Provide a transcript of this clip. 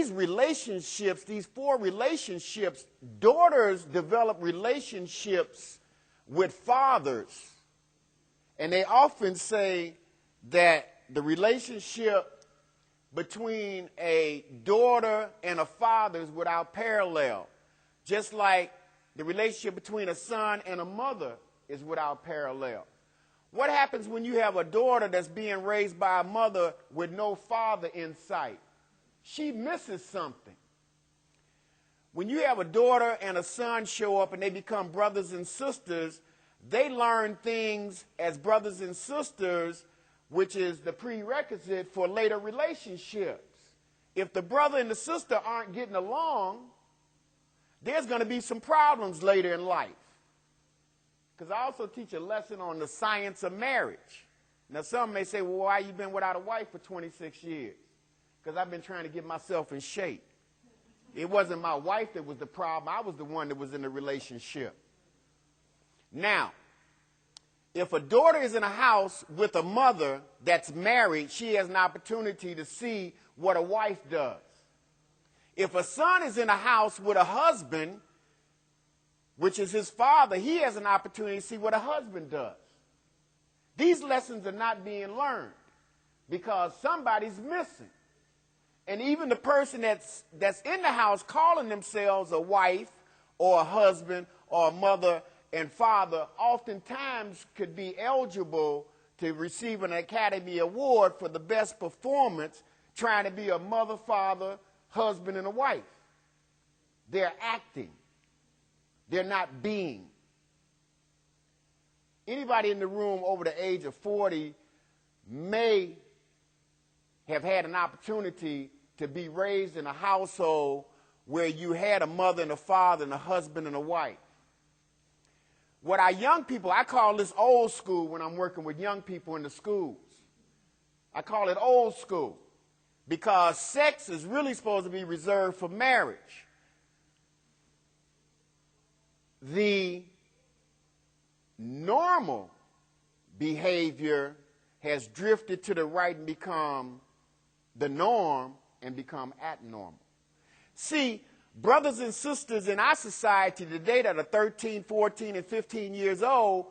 these relationships, these four relationships, daughters develop relationships with fathers. And they often say that the relationship between a daughter and a father is without parallel. Just like the relationship between a son and a mother is without parallel. What happens when you have a daughter that's being raised by a mother with no father in sight? She misses something. When you have a daughter and a son show up and they become brothers and sisters, they learn things as brothers and sisters, which is the prerequisite for later relationships. If the brother and the sister aren't getting along, there's going to be some problems later in life. Because I also teach a lesson on the science of marriage. Now, some may say, well, why you been without a wife for 26 years? Because I've been trying to get myself in shape. It wasn't my wife that was the problem. I was the one that was in the relationship. Now, if a daughter is in a house with a mother that's married, she has an opportunity to see what a wife does. If a son is in a house with a husband, which is his father, he has an opportunity to see what a husband does. These lessons are not being learned because somebody's missing. And even the person that's in the house calling themselves a wife or a husband or a mother and father oftentimes could be eligible to receive an Academy Award for the best performance trying to be a mother, father, husband, and a wife. They're acting. They're not being. Anybody in the room over the age of 40 may have had an opportunity to be raised in a household where you had a mother and a father and a husband and a wife. What our young people, I call this old school when I'm working with young people in the schools. I call it old school because sex is really supposed to be reserved for marriage. The normal behavior has drifted to the right and become the norm and become abnormal. See, brothers and sisters in our society today that are 13, 14, and 15 years old